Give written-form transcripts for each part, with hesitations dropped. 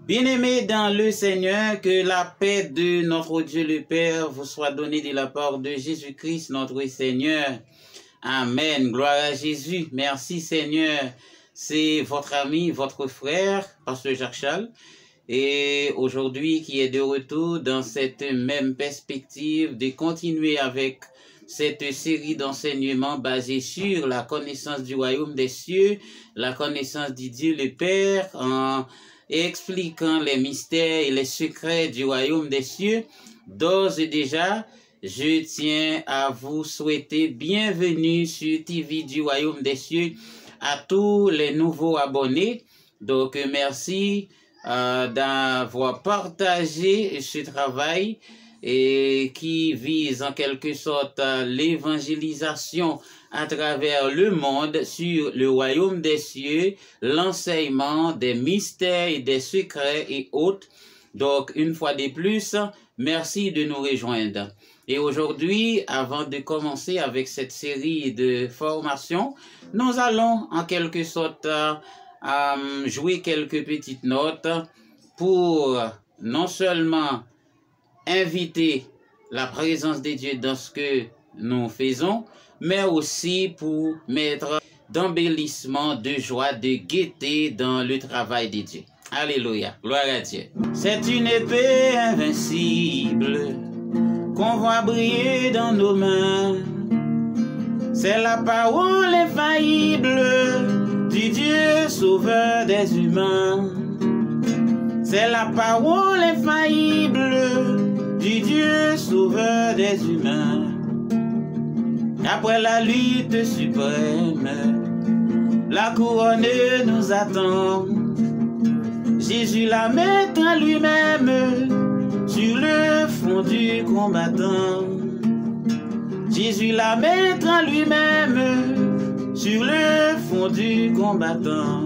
Bien-aimés dans le Seigneur, que la paix de notre Dieu le Père vous soit donnée de la part de Jésus-Christ, notre Seigneur. Amen. Gloire à Jésus. Merci Seigneur. C'est votre ami, votre frère, Pasteur Jacques Charles. Et aujourd'hui, qui est de retour dans cette même perspective de continuer avec cette série d'enseignements basés sur la connaissance du royaume des cieux, la connaissance du Dieu le Père, en expliquant les mystères et les secrets du royaume des cieux. D'ores et déjà, je tiens à vous souhaiter bienvenue sur TV du royaume des cieux à tous les nouveaux abonnés. Donc, merci d'avoir partagé ce travail et qui vise en quelque sorte l'évangélisation à travers le monde sur le royaume des cieux, l'enseignement des mystères et des secrets et autres. Donc, une fois de plus, merci de nous rejoindre. Et aujourd'hui, avant de commencer avec cette série de formations, nous allons en quelque sorte jouer quelques petites notes pour non seulement inviter la présence de Dieu dans ce que nous faisons, mais aussi pour mettre d'embellissement, de joie, de gaieté dans le travail de Dieu. Alléluia, gloire à Dieu. C'est une épée invincible qu'on voit briller dans nos mains. C'est la parole infaillible du Dieu sauveur des humains. C'est la parole infaillible du Dieu sauveur des humains. Après la lutte suprême, la couronne nous attend. Jésus la met en lui-même sur le front du combattant. Jésus la met en lui-même sur le front du combattant.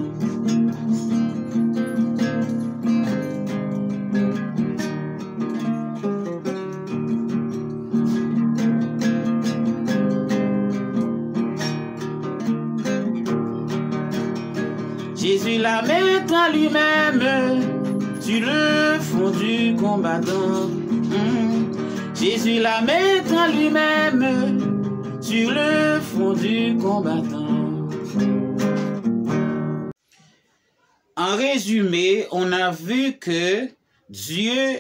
Jésus la met en lui-même sur le front du combattant. Jésus la met en lui-même sur le front du combattant. En résumé, on a vu que Dieu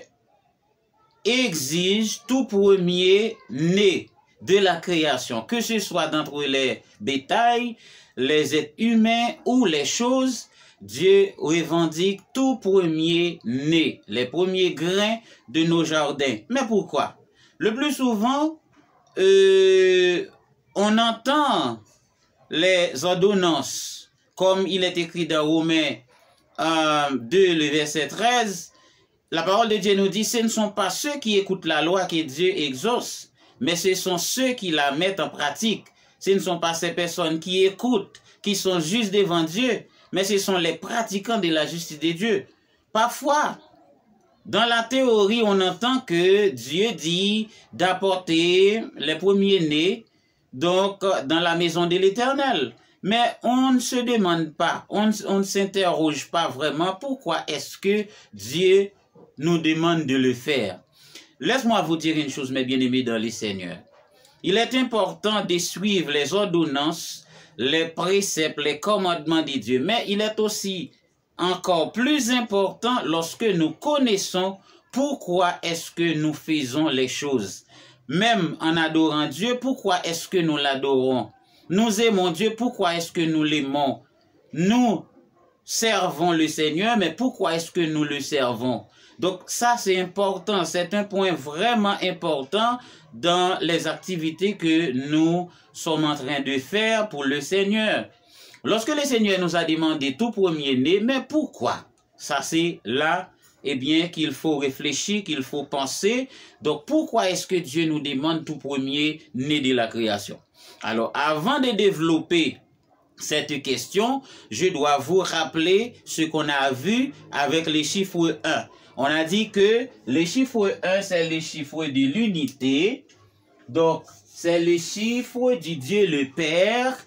exige tout premier-né de la création, que ce soit d'entre les bétails, les êtres humains ou les choses. Dieu revendique tout premier-né, les premiers grains de nos jardins. Mais pourquoi? Le plus souvent, on entend les ordonnances, comme il est écrit dans Romains 2, le verset 13. La parole de Dieu nous dit, ce ne sont pas ceux qui écoutent la loi que Dieu exauce, mais ce sont ceux qui la mettent en pratique. Ce ne sont pas ces personnes qui écoutent, qui sont justes devant Dieu, mais ce sont les pratiquants de la justice de Dieu. Parfois, dans la théorie, on entend que Dieu dit d'apporter les premiers-nés donc dans la maison de l'Éternel. Mais on ne se demande pas, on ne s'interroge pas vraiment pourquoi est-ce que Dieu nous demande de le faire. Laisse-moi vous dire une chose, mes bien-aimés dans le Seigneur. Il est important de suivre les ordonnances, les préceptes, les commandements de Dieu. Mais il est aussi encore plus important lorsque nous connaissons pourquoi est-ce que nous faisons les choses. Même en adorant Dieu, pourquoi est-ce que nous l'adorons? Nous aimons Dieu, pourquoi est-ce que nous l'aimons? Nous servons le Seigneur, mais pourquoi est-ce que nous le servons? Donc ça c'est important, c'est un point vraiment important dans les activités que nous sommes en train de faire pour le Seigneur. Lorsque le Seigneur nous a demandé tout premier-né, mais pourquoi? Ça c'est là, eh bien, qu'il faut réfléchir, qu'il faut penser. Donc pourquoi est-ce que Dieu nous demande tout premier-né de la création? Alors avant de développer cette question, je dois vous rappeler ce qu'on a vu avec les chiffres 1. On a dit que le chiffre 1, c'est le chiffre de l'unité. Donc, c'est le chiffre du Dieu le Père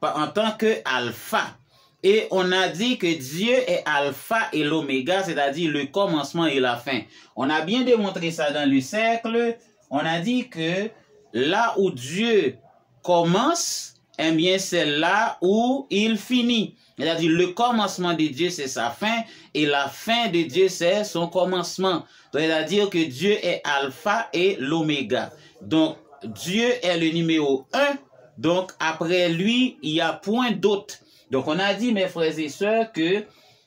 en tant que alpha. Et on a dit que Dieu est alpha et l'oméga, c'est-à-dire le commencement et la fin. On a bien démontré ça dans le cercle. On a dit que là où Dieu commence, eh bien c'est là où il finit. C'est-à-dire le commencement de Dieu c'est sa fin et la fin de Dieu c'est son commencement. C'est-à-dire que Dieu est alpha et l'oméga. Donc Dieu est le numéro 1. Donc après lui, il n'y a point d'autre. Donc, on a dit, mes frères et sœurs, que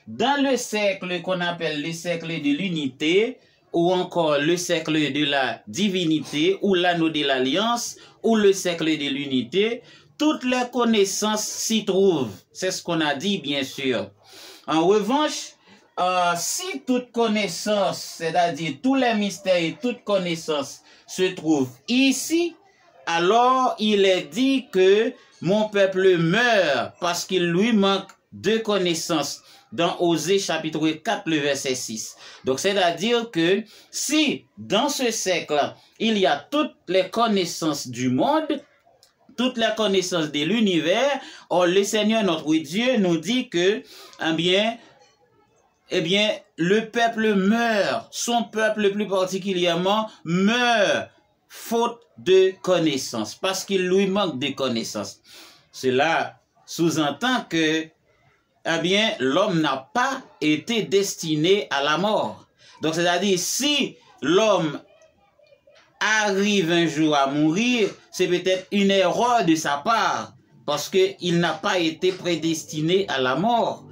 dans le cercle qu'on appelle le cercle de l'unité, ou encore le cercle de la divinité, ou l'anneau de l'alliance, ou le cercle de l'unité, toutes les connaissances s'y trouvent. C'est ce qu'on a dit, bien sûr. En revanche, si toute connaissance, c'est-à-dire tous les mystères et toute connaissance se trouvent ici, alors il est dit que mon peuple meurt parce qu'il lui manque de connaissances dans Osée chapitre 4, le verset 6. Donc, c'est-à-dire que si dans ce siècle, il y a toutes les connaissances du monde, toutes les connaissances de l'univers, or le Seigneur notre Dieu nous dit que, eh bien, le peuple meurt, son peuple plus particulièrement meurt, faute de connaissances, parce qu'il lui manque de connaissances. Cela sous-entend que, eh bien, l'homme n'a pas été destiné à la mort. Donc, c'est-à-dire, si l'homme arrive un jour à mourir, c'est peut-être une erreur de sa part, parce qu'il n'a pas été prédestiné à la mort.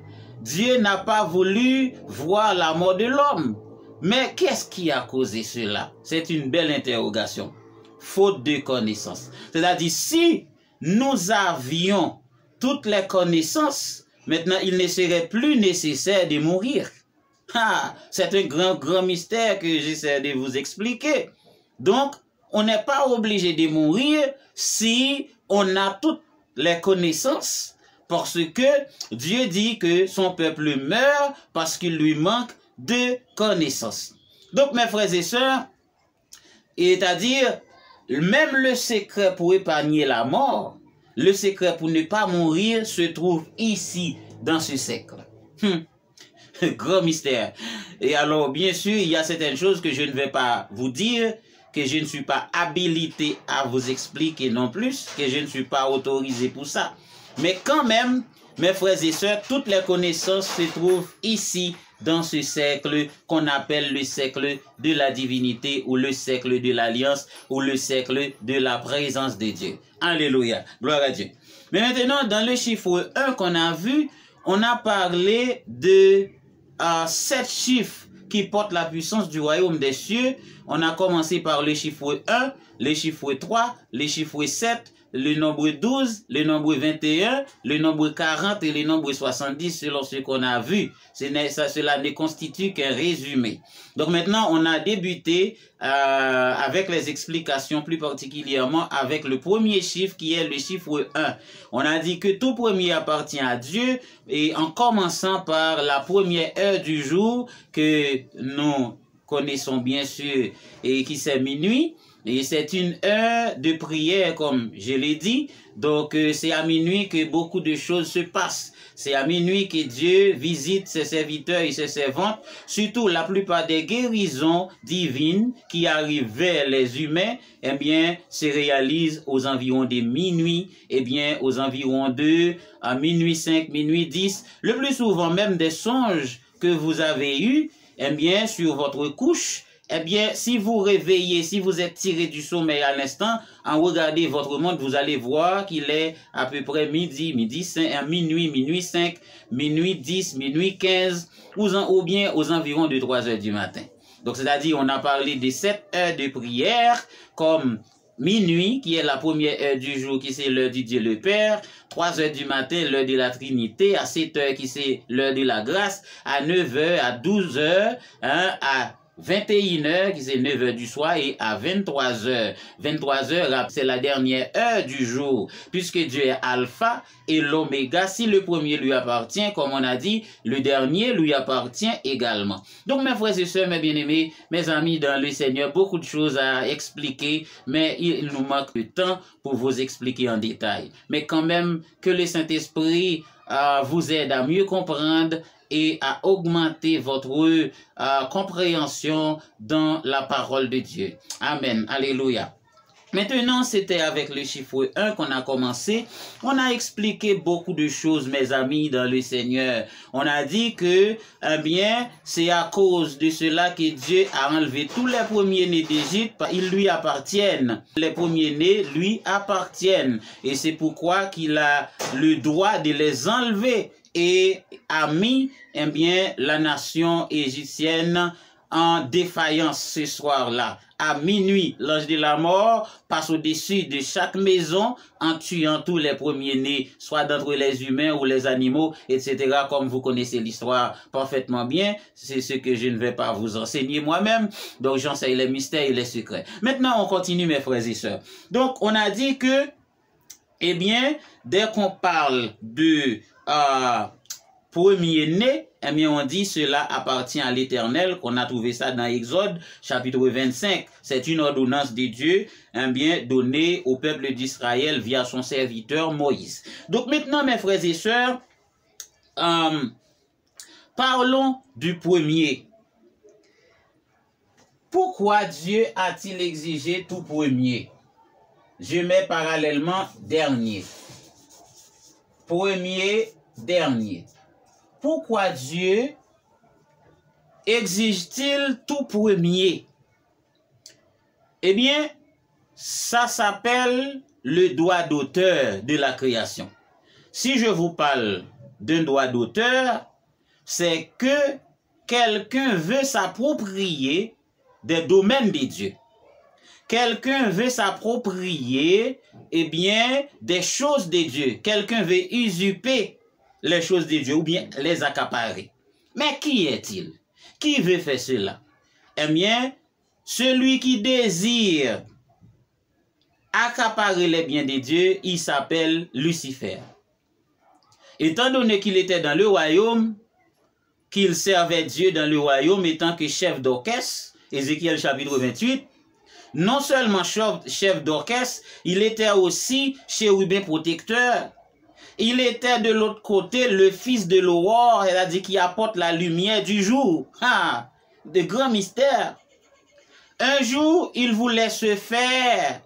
Dieu n'a pas voulu voir la mort de l'homme. Mais qu'est-ce qui a causé cela? C'est une belle interrogation. Faute de connaissances. C'est-à-dire, si nous avions toutes les connaissances, maintenant il ne serait plus nécessaire de mourir. C'est un grand mystère que j'essaie de vous expliquer. Donc, on n'est pas obligé de mourir si on a toutes les connaissances, parce que Dieu dit que son peuple meurt parce qu'il lui manque de connaissances. Donc, mes frères et sœurs, c'est-à-dire, même le secret pour épargner la mort, le secret pour ne pas mourir se trouve ici, dans ce siècle. Grand mystère. Et alors, bien sûr, il y a certaines choses que je ne vais pas vous dire, que je ne suis pas habilité à vous expliquer non plus, que je ne suis pas autorisé pour ça. Mais quand même, mes frères et sœurs, toutes les connaissances se trouvent ici, dans ce cercle qu'on appelle le cercle de la divinité, ou le cercle de l'alliance, ou le cercle de la présence de Dieu. Alléluia, gloire à Dieu. Mais maintenant, dans le chiffre 1 qu'on a vu, on a parlé de 7 chiffres qui portent la puissance du royaume des cieux. On a commencé par le chiffre 1, le chiffre 3, le chiffre 7, le nombre 12, le nombre 21, le nombre 40 et le nombre 70 selon ce qu'on a vu. Cela ne constitue qu'un résumé. Donc maintenant, on a débuté avec les explications, plus particulièrement avec le premier chiffre qui est le chiffre 1. On a dit que tout premier appartient à Dieu, et en commençant par la première heure du jour que nous connaissons bien sûr et qui c'est minuit. Et c'est une heure de prière, comme je l'ai dit. Donc, c'est à minuit que beaucoup de choses se passent. C'est à minuit que Dieu visite ses serviteurs et ses servantes. Surtout, la plupart des guérisons divines qui arrivent vers les humains, eh bien, se réalisent aux environs de minuit, eh bien, aux environs de minuit 5, minuit 10. Le plus souvent, même des songes que vous avez eus, eh bien, sur votre couche, eh bien, si vous réveillez, si vous êtes tiré du sommeil à l'instant, en regardant votre montre, vous allez voir qu'il est à peu près midi, minuit 5, minuit 10, minuit 15, ou bien aux environs de 3 heures du matin. Donc, c'est-à-dire, on a parlé de 7 heures de prière, comme minuit, qui est la première heure du jour, qui c'est l'heure du Dieu le Père, 3 heures du matin, l'heure de la Trinité, à 7 heures, qui c'est l'heure de la grâce, à 9 heures, à 12 heures, à 21h, qui c'est 9h du soir, et à 23h. 23h, c'est la dernière heure du jour, puisque Dieu est alpha et l'oméga. Si le premier lui appartient, comme on a dit, le dernier lui appartient également. Donc, mes frères et sœurs, mes bien-aimés, mes amis dans le Seigneur, beaucoup de choses à expliquer, mais il nous manque de temps pour vous expliquer en détail. Mais quand même, que le Saint-Esprit vous aide à mieux comprendre et à augmenter votre compréhension dans la parole de Dieu. Amen. Alléluia. Maintenant, c'était avec le chiffre 1 qu'on a commencé. On a expliqué beaucoup de choses, mes amis, dans le Seigneur. On a dit que, eh bien, c'est à cause de cela que Dieu a enlevé tous les premiers-nés d'Égypte. Ils lui appartiennent. Les premiers-nés lui appartiennent. Et c'est pourquoi qu'il a le droit de les enlever et a mis, eh bien, la nation égyptienne en défaillance ce soir-là. À minuit, l'ange de la mort passe au-dessus de chaque maison en tuant tous les premiers-nés, soit d'entre les humains ou les animaux, etc. Comme vous connaissez l'histoire parfaitement bien, c'est ce que je ne vais pas vous enseigner moi-même. Donc j'enseigne les mystères et les secrets. Maintenant, on continue, mes frères et sœurs. Donc, on a dit que, eh bien, dès qu'on parle de premier-né, eh bien, on dit cela appartient à l'Éternel, qu'on a trouvé ça dans Exode, chapitre 25. C'est une ordonnance de Dieu, eh bien, donnée au peuple d'Israël via son serviteur Moïse. Donc maintenant, mes frères et sœurs, parlons du premier. Pourquoi Dieu a-t-il exigé tout premier? Je mets parallèlement dernier. Premier, dernier. Pourquoi Dieu exige-t-il tout premier? Eh bien, ça s'appelle le droit d'auteur de la création. Si je vous parle d'un droit d'auteur, c'est que quelqu'un veut s'approprier des domaines de Dieu. Quelqu'un veut s'approprier, eh bien, des choses de Dieu. Quelqu'un veut usurper les choses de Dieu ou bien les accaparer. Mais qui est-il? Qui veut faire cela? Eh bien, celui qui désire accaparer les biens de Dieu, il s'appelle Lucifer. Étant donné qu'il était dans le royaume, qu'il servait Dieu dans le royaume étant que chef d'orchestre, Ézéchiel chapitre 28, non seulement chef d'orchestre, il était aussi chérubin protecteur. Il était de l'autre côté le fils de l'aurore, elle a dit, qui apporte la lumière du jour. Ah, de grands mystères. Un jour, il voulait se faire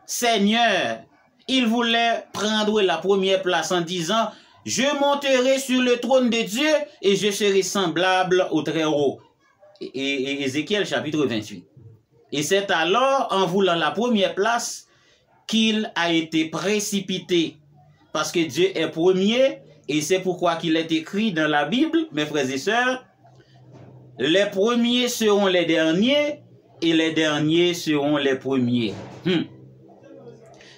Seigneur. Il voulait prendre la première place en disant, je monterai sur le trône de Dieu et je serai semblable au Très-Haut. Et Ézéchiel chapitre 28. Et c'est alors, en voulant la première place, qu'il a été précipité. Parce que Dieu est premier, et c'est pourquoi qu'il est écrit dans la Bible, mes frères et sœurs, les premiers seront les derniers, et les derniers seront les premiers.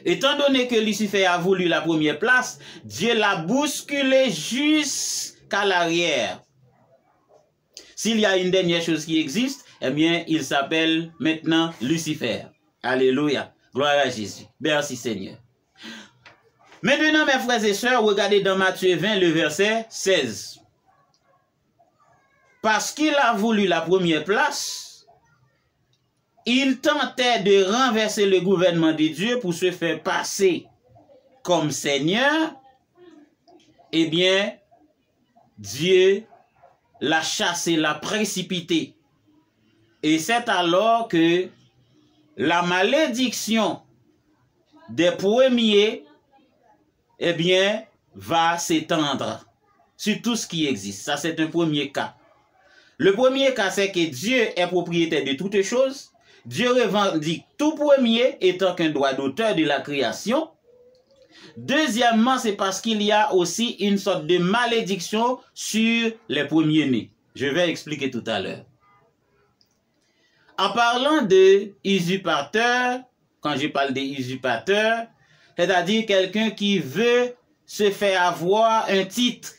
Étant donné que Lucifer a voulu la première place, Dieu l'a bousculé jusqu'à l'arrière. S'il y a une dernière chose qui existe, eh bien, il s'appelle maintenant Lucifer. Alléluia. Gloire à Jésus. Merci Seigneur. Maintenant, mes frères et sœurs, regardez dans Matthieu 20, le verset 16. Parce qu'il a voulu la première place, il tentait de renverser le gouvernement de Dieu pour se faire passer comme Seigneur. Eh bien, Dieu l'a chassé, l'a précipité. Et c'est alors que la malédiction des premiers, eh bien, va s'étendre sur tout ce qui existe. Ça, c'est un premier cas. Le premier cas, c'est que Dieu est propriétaire de toutes choses. Dieu revendique tout premier étant qu'un droit d'auteur de la création. Deuxièmement, c'est parce qu'il y a aussi une sorte de malédiction sur les premiers-nés. Je vais expliquer tout à l'heure. En parlant de usurpateur, quand je parle des usurpateurs, c'est-à-dire quelqu'un qui veut se faire avoir un titre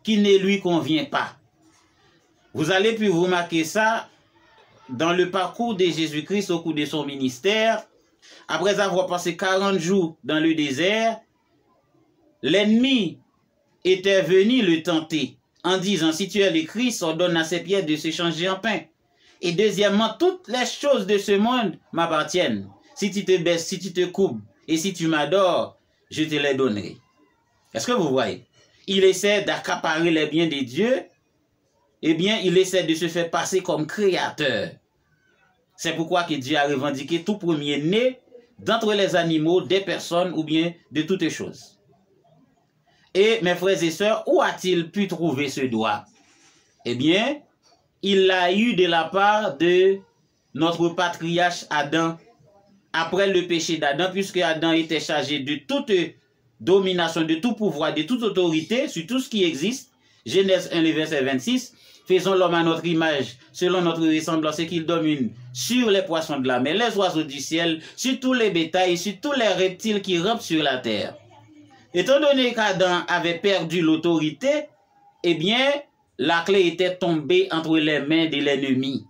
qui ne lui convient pas. Vous allez puis remarquer ça dans le parcours de Jésus-Christ au cours de son ministère, après avoir passé 40 jours dans le désert, l'ennemi était venu le tenter en disant, si tu es le Christ, ordonne à ces pierres de se changer en pain. Et deuxièmement, toutes les choses de ce monde m'appartiennent. Si tu te baisses, si tu te coupes et si tu m'adores, je te les donnerai. Est-ce que vous voyez? Il essaie d'accaparer les biens de Dieu. Eh bien, il essaie de se faire passer comme créateur. C'est pourquoi que Dieu a revendiqué tout premier-né d'entre les animaux, des personnes ou bien de toutes choses. Et mes frères et sœurs, où a-t-il pu trouver ce droit? Eh bien, il l'a eu de la part de notre patriarche Adam, après le péché d'Adam, puisque Adam était chargé de toute domination, de tout pouvoir, de toute autorité sur tout ce qui existe. Genèse 1, verset 26. Faisons l'homme à notre image, selon notre ressemblance, et qu'il domine sur les poissons de la mer, les oiseaux du ciel, sur tous les bétails et sur tous les reptiles qui rampent sur la terre. Étant donné qu'Adam avait perdu l'autorité, eh bien, la clé était tombée entre les mains de l'ennemi.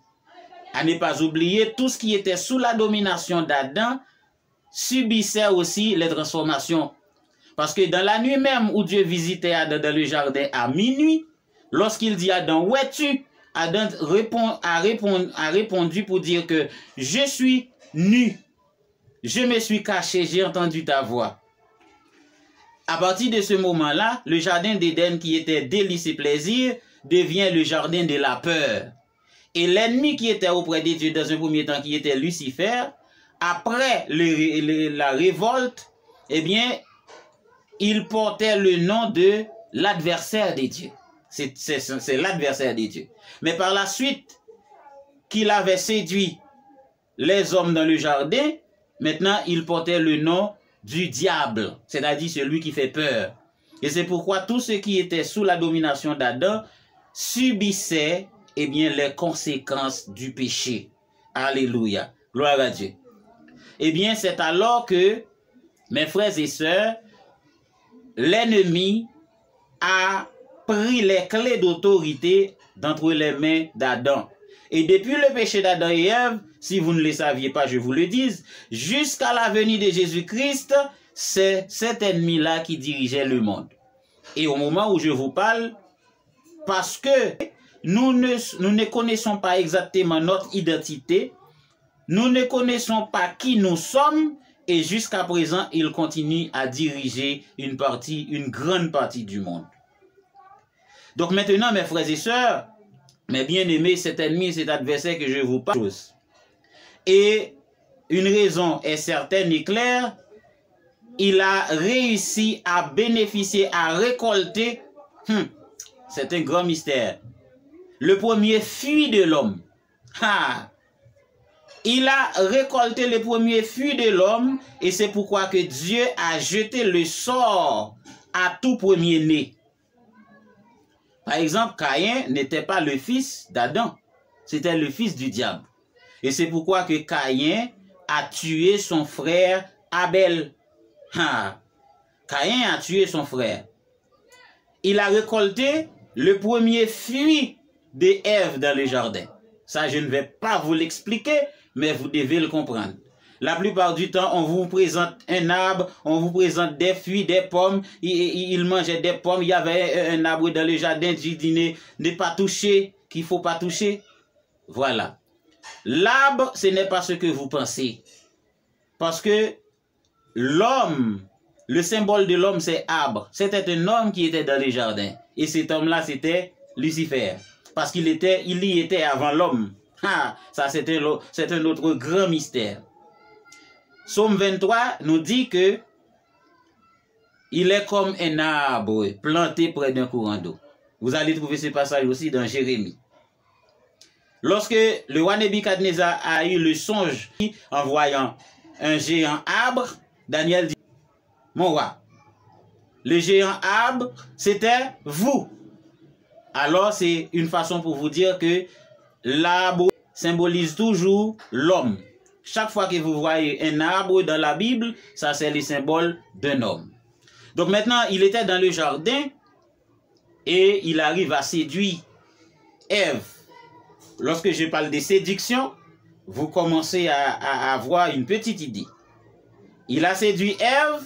À ne pas oublier, tout ce qui était sous la domination d'Adam subissait aussi les transformations. Parce que dans la nuit même où Dieu visitait Adam dans le jardin à minuit, lorsqu'il dit à Adam, où es-tu? Adam a répondu pour dire que je suis nu, je me suis caché, j'ai entendu ta voix. À partir de ce moment-là, le jardin d'Éden qui était délice et plaisir devient le jardin de la peur. Et l'ennemi qui était auprès de Dieu dans un premier temps, qui était Lucifer, après la révolte, eh bien, il portait le nom de l'adversaire de Dieu. C'est l'adversaire de Dieu. Mais par la suite, qu'il avait séduit les hommes dans le jardin, maintenant il portait le nom du diable, c'est-à-dire celui qui fait peur. Et c'est pourquoi tous ceux qui étaient sous la domination d'Adam subissaient eh bien, les conséquences du péché. Alléluia. Gloire à Dieu. Eh bien, c'est alors que, mes frères et sœurs, l'ennemi a pris les clés d'autorité d'entre les mains d'Adam. Et depuis le péché d'Adam et Ève, si vous ne le saviez pas, je vous le dis, jusqu'à la venue de Jésus-Christ, c'est cet ennemi-là qui dirigeait le monde. Et au moment où je vous parle, parce que nous ne connaissons pas exactement notre identité, nous ne connaissons pas qui nous sommes, et jusqu'à présent, il continue à diriger une grande partie du monde. Donc maintenant, mes frères et sœurs, mes bien-aimés, cet ennemi, cet adversaire que je vous parle, et une raison est certaine et claire, il a réussi à bénéficier, à récolter, c'est un grand mystère, le premier fruit de l'homme. Il a récolté le premier fruit de l'homme, et c'est pourquoi que Dieu a jeté le sort à tout premier-né. Par exemple, Caïn n'était pas le fils d'Adam, c'était le fils du diable. Et c'est pourquoi que Caïn a tué son frère Abel. Caïn a tué son frère. Il a récolté le premier fruit de Ève dans le jardin. Ça, je ne vais pas vous l'expliquer, mais vous devez le comprendre. La plupart du temps, on vous présente un arbre, on vous présente des fruits, des pommes. Il mangeait des pommes. Il y avait un arbre dans le jardin. Dieu dit ne pas toucher, qu'il ne faut pas toucher. Voilà. L'arbre, ce n'est pas ce que vous pensez. Parce que l'homme, le symbole de l'homme, c'est arbre. C'était un homme qui était dans le jardin. Et cet homme-là, c'était Lucifer. Parce qu'il y était avant l'homme. Ça, c'est un autre grand mystère. Psaume 23 nous dit que il est comme un arbre planté près d'un courant d'eau. Vous allez trouver ce passage aussi dans Jérémie. Lorsque le roi Nebuchadnezzar a eu le songe en voyant un géant arbre, Daniel dit, mon roi, le géant arbre, c'était vous. Alors c'est une façon pour vous dire que l'arbre symbolise toujours l'homme. Chaque fois que vous voyez un arbre dans la Bible, ça c'est le symbole d'un homme. Donc maintenant, il était dans le jardin et il arrive à séduire Ève. lorsque je parle de séduction, vous commencez à avoir une petite idée. Il a séduit Ève,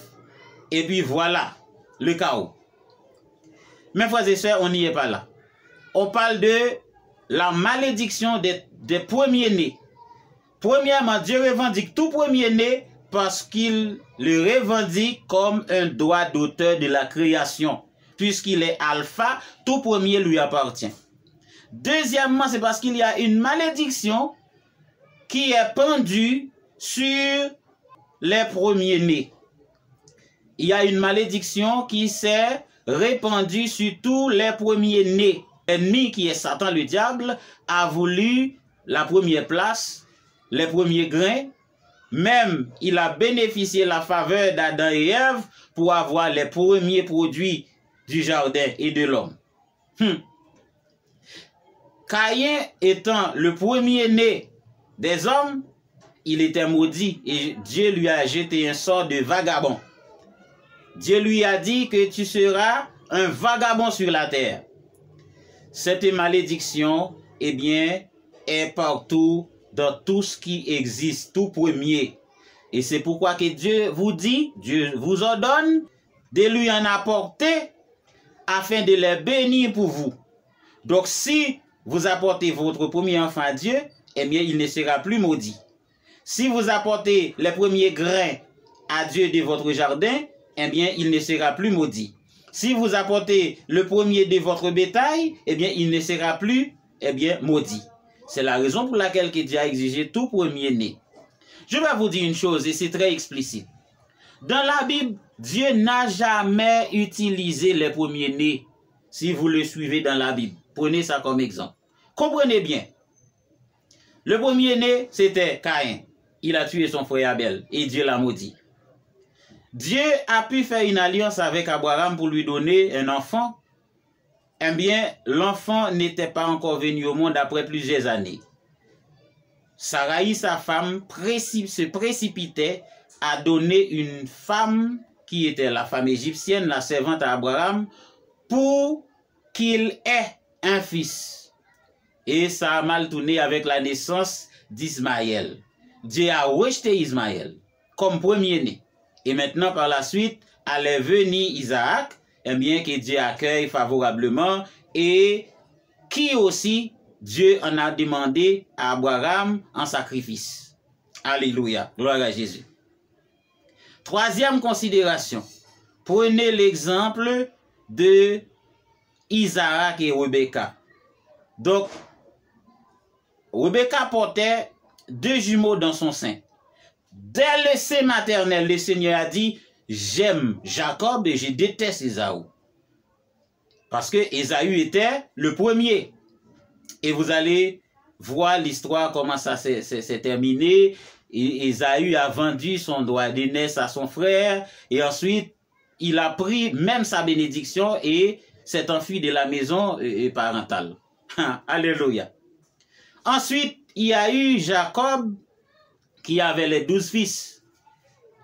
et puis voilà, le chaos. Mes frères et sœurs, on n'y est pas là. On parle de la malédiction des premiers-nés. Premièrement, Dieu revendique tout premier-né parce qu'il le revendique comme un droit d'auteur de la création. Puisqu'il est alpha, tout premier lui appartient. Deuxièmement, c'est parce qu'il y a une malédiction qui est pendue sur les premiers-nés. Il y a une malédiction qui s'est répandue sur tous les premiers-nés. L'ennemi, qui est Satan le diable, a voulu la première place, les premiers grains. Même, il a bénéficié de la faveur d'Adam et Ève pour avoir les premiers produits du jardin et de l'homme. Caïn étant le premier-né des hommes, il était maudit et Dieu lui a jeté un sort de vagabond. Dieu lui a dit que tu seras un vagabond sur la terre. Cette malédiction, eh bien, est partout dans tout ce qui existe, tout premier. Et c'est pourquoi que Dieu vous dit, Dieu vous ordonne de lui en apporter afin de les bénir pour vous. Donc si vous apportez votre premier enfant à Dieu, eh bien, il ne sera plus maudit. Si vous apportez les premiers grains à Dieu de votre jardin, eh bien, il ne sera plus maudit. Si vous apportez le premier de votre bétail, eh bien, il ne sera plus, eh bien, maudit. C'est la raison pour laquelle Dieu a exigé tout premier-né. Je vais vous dire une chose, et c'est très explicite. Dans la Bible, Dieu n'a jamais utilisé les premiers-nés, si vous le suivez dans la Bible. Prenez ça comme exemple. Comprenez bien. Le premier-né, c'était Caïn. Il a tué son frère Abel, et Dieu l'a maudit. Dieu a pu faire une alliance avec Abraham pour lui donner un enfant. Eh bien, l'enfant n'était pas encore venu au monde après plusieurs années. Sarai, sa femme, se précipitait à donner une femme qui était la femme égyptienne, la servante à Abraham, pour qu'il ait un fils. Et ça a mal tourné avec la naissance d'Ismaël. Dieu a rejeté Ismaël comme premier-né. Et maintenant, par la suite, allait venir Isaac, eh bien, que Dieu accueille favorablement, et qui aussi, Dieu en a demandé à Abraham en sacrifice. Alléluia, gloire à Jésus. Troisième considération, prenez l'exemple de Isaac et Rebecca. Donc, Rebecca portait 2 jumeaux dans son sein. Dès le sein maternel, le Seigneur a dit, j'aime Jacob et je déteste Ésaü. Parce que Ésaü était le premier. Et vous allez voir l'histoire, comment ça s'est terminé. Et Ésaü a vendu son droit d'aînesse à son frère. Et ensuite, il a pris même sa bénédiction et s'est enfui de la maison parentale. Alléluia. Ensuite, il y a eu Jacob qui avait les 12 fils.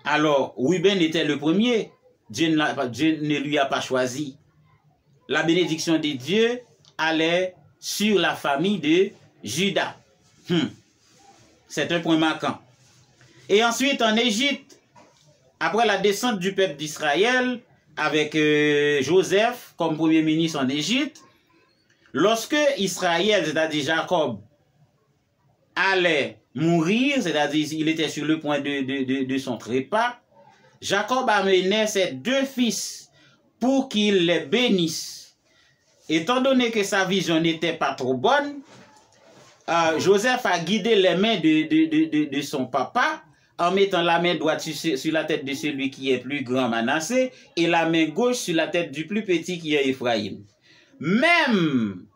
Alors, Ruben était le premier. Dieu ne lui a pas choisi. La bénédiction de Dieu allait sur la famille de Juda. C'est un point marquant. Et ensuite, en Égypte, après la descente du peuple d'Israël, avec Joseph comme premier ministre en Égypte, lorsque Israël, c'est-à-dire Jacob, allait mourir, c'est-à-dire il était sur le point de son trépas, Jacob amenait ses 2 fils pour qu'il les bénisse. Étant donné que sa vision n'était pas trop bonne, Joseph a guidé les mains de son papa en mettant la main droite sur la tête de celui qui est plus grand, Manassé, et la main gauche sur la tête du plus petit qui est Ephraïm. Même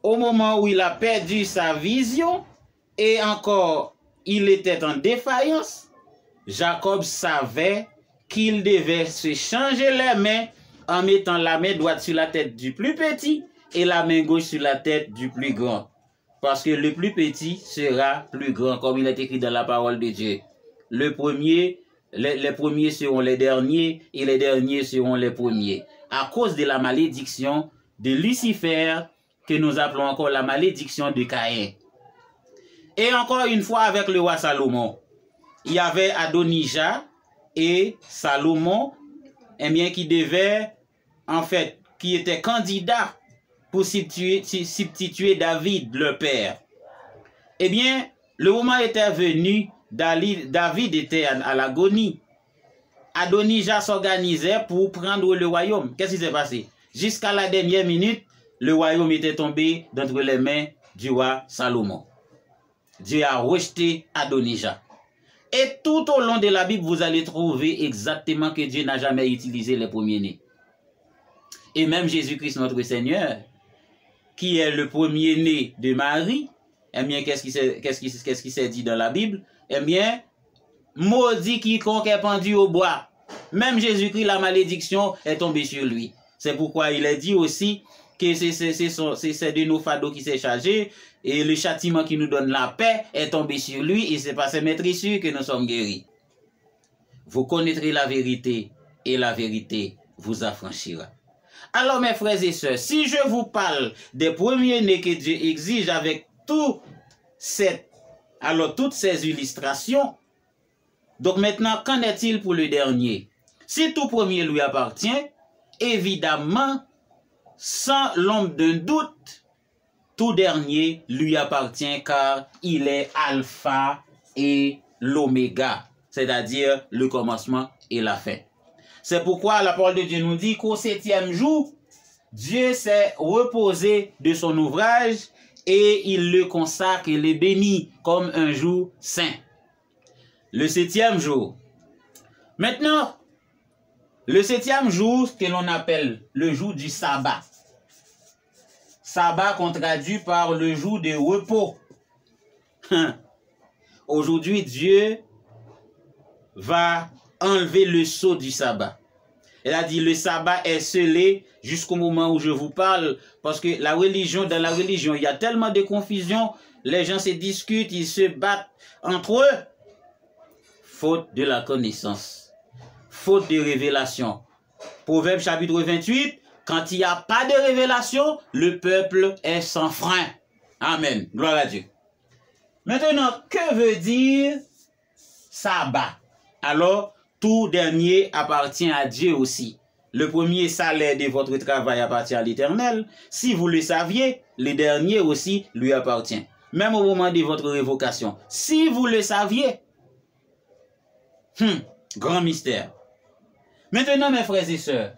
au moment où il a perdu sa vision, et encore il était en défaillance, Jacob savait qu'il devait se changer les mains en mettant la main droite sur la tête du plus petit et la main gauche sur la tête du plus grand. Parce que le plus petit sera plus grand, comme il est écrit dans la parole de Dieu. Les premiers seront les derniers et les derniers seront les premiers. À cause de la malédiction de Lucifer, que nous appelons encore la malédiction de Caïn. Et encore une fois avec le roi Salomon. Il y avait Adonijah et Salomon, eh bien, qui devait, en fait, qui était candidat pour substituer David, le père. Eh bien, le moment était venu, David était à l'agonie. Adonijah s'organisait pour prendre le royaume. Qu'est-ce qui s'est passé? Jusqu'à la dernière minute, le royaume était tombé d'entre les mains du roi Salomon. Dieu a rejeté Adonijah. Et tout au long de la Bible, vous allez trouver exactement que Dieu n'a jamais utilisé les premiers-nés. Et même Jésus-Christ, notre Seigneur, qui est le premier-né de Marie, eh bien, qu'est-ce qui s'est dit dans la Bible? Eh bien, maudit quiconque est pendu au bois. Même Jésus-Christ, la malédiction est tombée sur lui. C'est pourquoi il est dit aussi que c'est de nos fardeaux qui s'est chargé et le châtiment qui nous donne la paix est tombé sur lui et c'est par ses maîtrisures que nous sommes guéris. Vous connaîtrez la vérité et la vérité vous affranchira. Alors mes frères et sœurs, si je vous parle des premiers-nés que Dieu exige avec toutes ces illustrations, donc maintenant, qu'en est-il pour le dernier? Si tout premier lui appartient, évidemment, sans l'ombre d'un doute, tout dernier lui appartient car il est alpha et l'oméga, c'est-à-dire le commencement et la fin. C'est pourquoi la parole de Dieu nous dit qu'au 7e jour, Dieu s'est reposé de son ouvrage et il le consacre et le bénit comme un jour saint. Le 7e jour. Maintenant, le 7e jour que l'on appelle le jour du sabbat. Sabbat qu'on traduit par le jour de repos. Aujourd'hui, Dieu va enlever le sceau du sabbat. Elle a dit le sabbat est scellé jusqu'au moment où je vous parle parce que dans la religion, il y a tellement de confusion, les gens se discutent, ils se battent entre eux. Faute de la connaissance, faute de révélation. Proverbe chapitre 28, quand il n'y a pas de révélation, le peuple est sans frein. Amen. Gloire à Dieu. Maintenant, que veut dire sabbat? Alors, tout dernier appartient à Dieu aussi. Le premier salaire de votre travail appartient à l'Éternel. Si vous le saviez, le dernier aussi lui appartient. Même au moment de votre révocation. Si vous le saviez, grand mystère. Maintenant, mes frères et sœurs,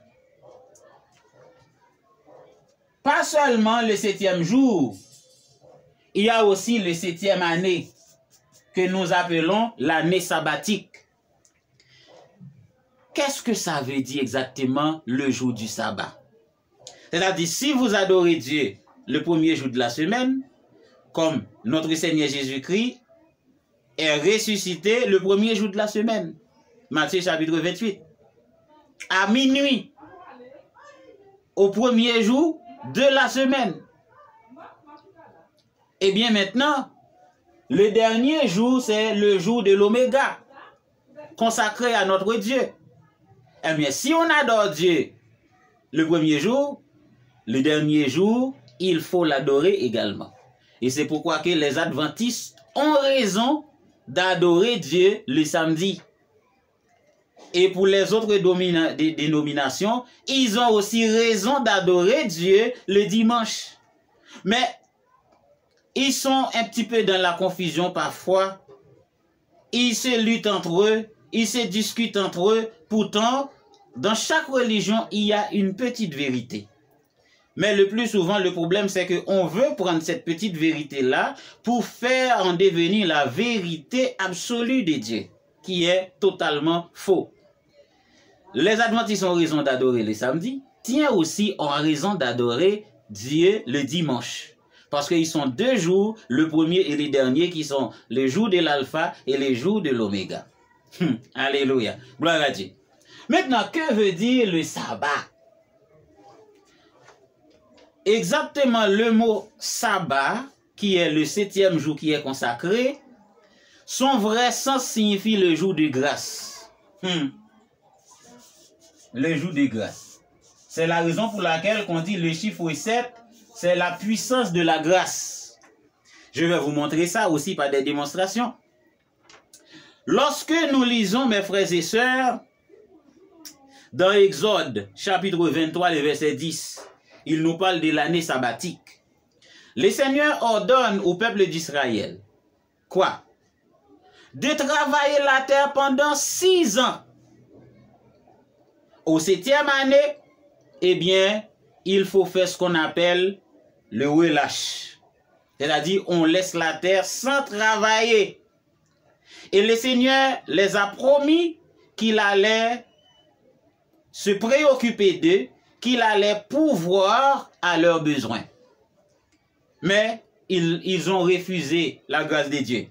pas seulement le 7e jour, il y a aussi le 7e année que nous appelons l'année sabbatique. Qu'est-ce que ça veut dire exactement le jour du sabbat? C'est-à-dire, si vous adorez Dieu le premier jour de la semaine, comme notre Seigneur Jésus-Christ est ressuscité le premier jour de la semaine. Matthieu chapitre 28. À minuit. Au premier jour de la semaine. Et bien maintenant, le dernier jour, c'est le jour de l'oméga, consacré à notre Dieu. Eh bien, si on adore Dieu le premier jour, le dernier jour, il faut l'adorer également. Et c'est pourquoi que les adventistes ont raison d'adorer Dieu le samedi. Et pour les autres dénominations, ils ont aussi raison d'adorer Dieu le dimanche. Mais ils sont un petit peu dans la confusion parfois. Ils se luttent entre eux, ils se discutent entre eux. Pourtant, dans chaque religion, il y a une petite vérité. Mais le plus souvent, le problème, c'est qu'on veut prendre cette petite vérité-là pour faire en devenir la vérité absolue de Dieu, qui est totalement faux. Les adventistes ont raison d'adorer le samedi. Tiens aussi ont raison d'adorer Dieu le dimanche. Parce qu'ils sont deux jours, le premier et le dernier, qui sont le jour de l'alpha et le jour de l'oméga. Alléluia. Gloire à Dieu. Maintenant, que veut dire le sabbat? Exactement le mot sabbat, qui est le 7e jour qui est consacré, son vrai sens signifie le jour de grâce. Le jour de grâce. C'est la raison pour laquelle on dit le chiffre 7, c'est la puissance de la grâce. Je vais vous montrer ça aussi par des démonstrations. Lorsque nous lisons, mes frères et sœurs, dans Exode, chapitre 23, le verset 10, il nous parle de l'année sabbatique. Le Seigneur ordonne au peuple d'Israël, quoi? De travailler la terre pendant 6 ans. Au 7e année, eh bien, il faut faire ce qu'on appelle le relâche. C'est-à-dire, on laisse la terre sans travailler. Et le Seigneur les a promis qu'il allait se préoccuper d'eux, qu'il allait pourvoir à leurs besoins. Mais ils ont refusé la grâce de Dieu.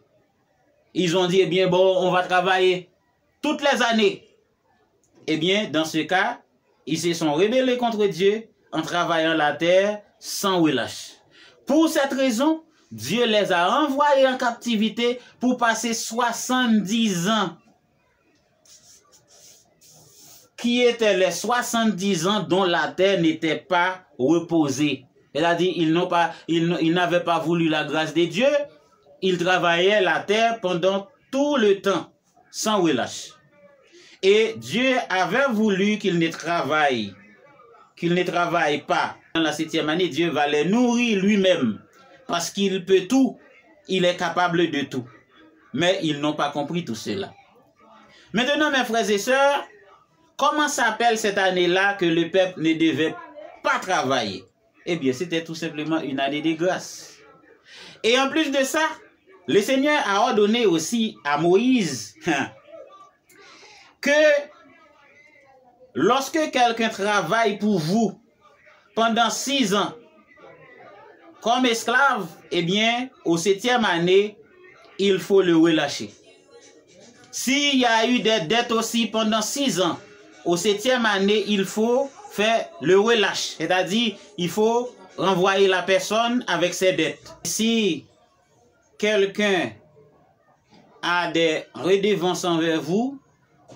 Ils ont dit, eh bien, bon, on va travailler toutes les années. Eh bien, dans ce cas, ils se sont rebellés contre Dieu en travaillant la terre sans relâche. Pour cette raison, Dieu les a envoyés en captivité pour passer 70 ans. Qui étaient les 70 ans dont la terre n'était pas reposée. C'est-à-dire, ils n'avaient pas voulu la grâce de Dieu. Ils travaillaient la terre pendant tout le temps, sans relâche. Et Dieu avait voulu qu'ils ne travaillent pas. Dans la 7e année, Dieu va les nourrir lui-même. Parce qu'il peut tout, il est capable de tout. Mais ils n'ont pas compris tout cela. Maintenant, mes frères et sœurs, comment s'appelle cette année-là que le peuple ne devait pas travailler? Eh bien, c'était tout simplement une année de grâce. Et en plus de ça, le Seigneur a ordonné aussi à Moïse que lorsque quelqu'un travaille pour vous pendant 6 ans comme esclave, eh bien, au 7e année, il faut le relâcher. S'il y a eu des dettes aussi pendant 6 ans, au 7e année, il faut faire le relâche. C'est-à-dire, il faut renvoyer la personne avec ses dettes. Si quelqu'un a des redevances envers vous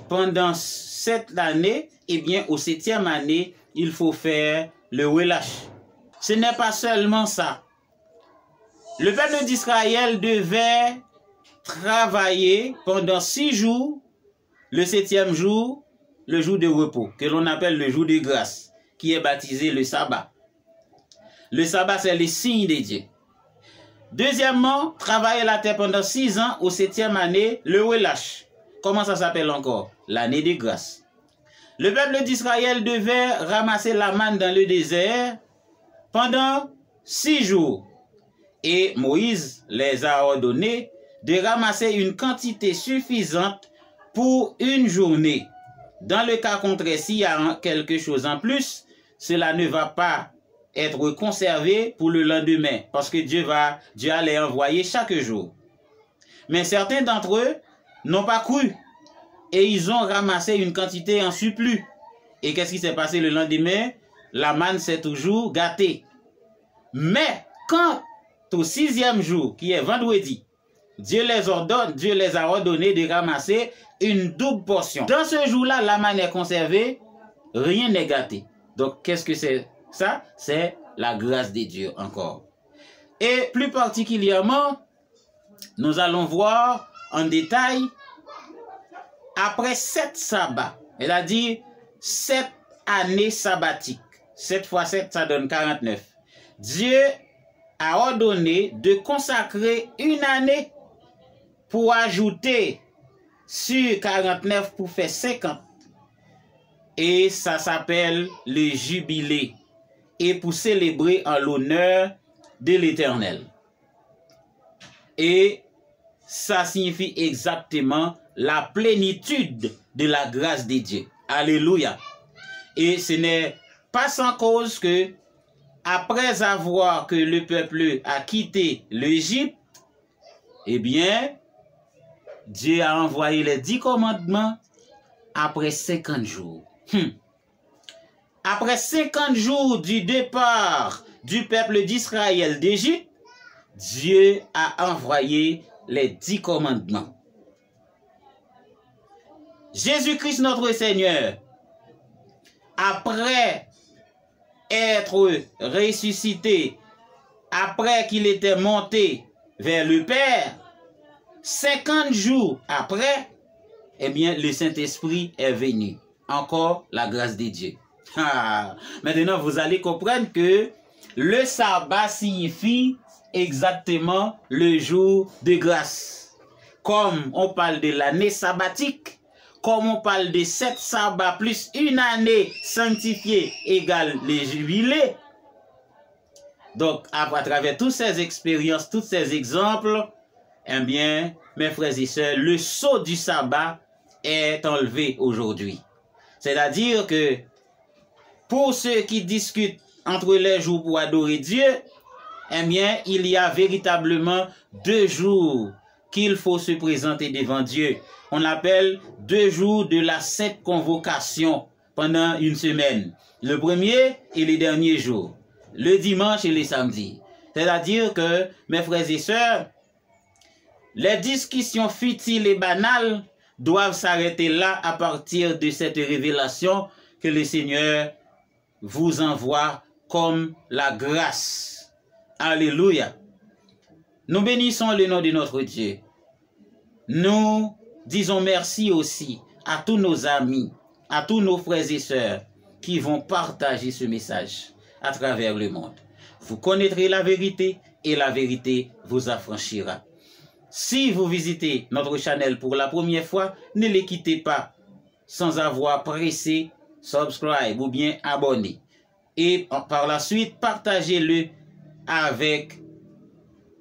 pendant cette année, eh bien, au 7e année, il faut faire le relâche. Ce n'est pas seulement ça. Le peuple d'Israël devait travailler pendant 6 jours, le 7e jour, le jour de repos, que l'on appelle le jour de grâce, qui est baptisé le sabbat. Le sabbat, c'est le signe de Dieu. Deuxièmement, travailler la terre pendant 6 ans, au 7e année, le relâche. Comment ça s'appelle encore? L'année de grâce. Le peuple d'Israël devait ramasser la manne dans le désert pendant 6 jours. Et Moïse les a ordonné de ramasser une quantité suffisante pour une journée. Dans le cas contraire, s'il y a quelque chose en plus, cela ne va pas être conservé pour le lendemain, parce que Dieu va les envoyer chaque jour. Mais certains d'entre eux n'ont pas cru et ils ont ramassé une quantité en surplus. Et qu'est-ce qui s'est passé le lendemain? La manne s'est toujours gâtée. Mais quand au 6e jour, qui est vendredi, Dieu les a ordonné de ramasser une double portion. Dans ce jour-là, la manne est conservée, rien n'est gâté. Donc, qu'est-ce que c'est ça? C'est la grâce de Dieu encore. Et plus particulièrement, nous allons voir en détail, après 7 sabbats, c'est-à-dire 7 années sabbatiques, 7 fois 7, ça donne 49. Dieu a ordonné de consacrer une année pour ajouter sur 49 pour faire 50. Et ça s'appelle le jubilé. Et pour célébrer en l'honneur de l'Éternel. Et ça signifie exactement la plénitude de la grâce de Dieu. Alléluia. Et ce n'est pas sans cause que, après avoir que le peuple a quitté l'Égypte, eh bien, Dieu a envoyé les 10 commandements après 50 jours. Après 50 jours du départ du peuple d'Israël d'Égypte, Dieu a envoyé les 10 commandements. Jésus-Christ notre Seigneur, après être ressuscité, après qu'il était monté vers le Père, 50 jours après, eh bien, le Saint-Esprit est venu. Encore la grâce de Dieu. Maintenant, vous allez comprendre que le sabbat signifie exactement le jour de grâce. Comme on parle de l'année sabbatique, comme on parle de 7 sabbats plus une année sanctifiée égale les jubilés. Donc, à travers toutes ces expériences, tous ces exemples, eh bien, mes frères et sœurs, le sceau du sabbat est enlevé aujourd'hui. C'est-à-dire que pour ceux qui discutent entre les jours pour adorer Dieu, eh bien, il y a véritablement 2 jours qu'il faut se présenter devant Dieu. On appelle 2 jours de la sainte convocation pendant une semaine. Le premier et le dernier jour. Le dimanche et le samedi. C'est-à-dire que, mes frères et sœurs, les discussions futiles et banales doivent s'arrêter là à partir de cette révélation que le Seigneur vous envoie comme la grâce. Alléluia. Nous bénissons le nom de notre Dieu. Nous disons merci aussi à tous nos amis, à tous nos frères et sœurs qui vont partager ce message à travers le monde. Vous connaîtrez la vérité et la vérité vous affranchira. Si vous visitez notre channel pour la première fois, ne les quittez pas sans avoir pressé subscribe ou bien abonner. Et par la suite, partagez-le avec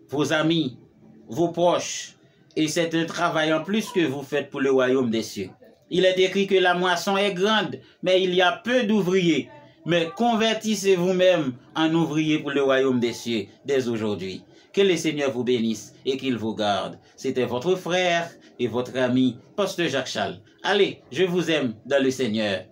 vos amis, vos proches. Et c'est un travail en plus que vous faites pour le royaume des cieux. Il est écrit que la moisson est grande, mais il y a peu d'ouvriers. Mais convertissez vous-même en ouvrier pour le royaume des cieux dès aujourd'hui. Que le Seigneur vous bénisse et qu'il vous garde. C'était votre frère et votre ami, Pasteur Jacques Charles. Allez, je vous aime dans le Seigneur.